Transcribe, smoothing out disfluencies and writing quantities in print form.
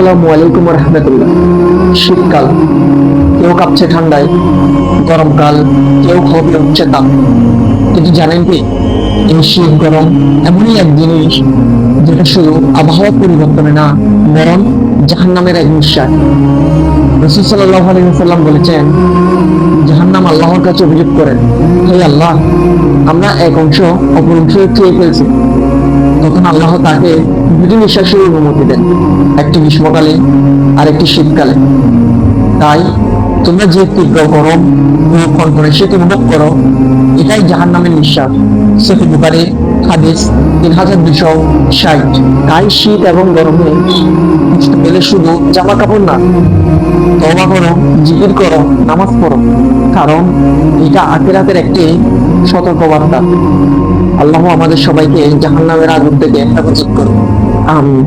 আসসালামু আলাইকুম রহমতুল্লাহ। শীতকাল, কেউ কাঁপছে ঠান্ডায়, গরমকাল, কেউ হবে হচ্ছে তাপ। কিন্তু জানেন কি, এই শীত গরম এমনই এক জিনিস যেটা শুধু আবহাওয়া পরিবর্তনে না, বরং জাহান্নামের এক নিঃশ্বাস। রাসূল সাল্লাল্লাহু আলাইহি ওয়াসাল্লাম বলেছেন, জাহান্নাম আল্লাহর কাছে অভিযোগ করেন, হে আল্লাহ, আমরা এক অংশ অপর অংশ খেয়ে ফেলছি। তখন আল্লাহ তাকে দুটি নিঃশ্বাসের অনুমতি দেন, একটি গ্রীষ্মকালে আর একটি শীতকালে। তাই তোমরা যে তীব্র গরম অনুভব করে সেটি অনুভব করো, এটাই জাহান্নামের নিঃশ্বাস। সহিহ বুখারী হাদিস 3260। তাই শীত এবং গরমে কষ্ট পেলে শুধু জামা কাপড় না, তওবা করো, জিকির করো, নামাজ পড়ো, কারণ এটা আখিরাতের একটি সতর্কবার্তা। আল্লাহ আমাদের সবাইকে জাহান্নামের আগুন থেকে হেফাজত করুন। আমিন।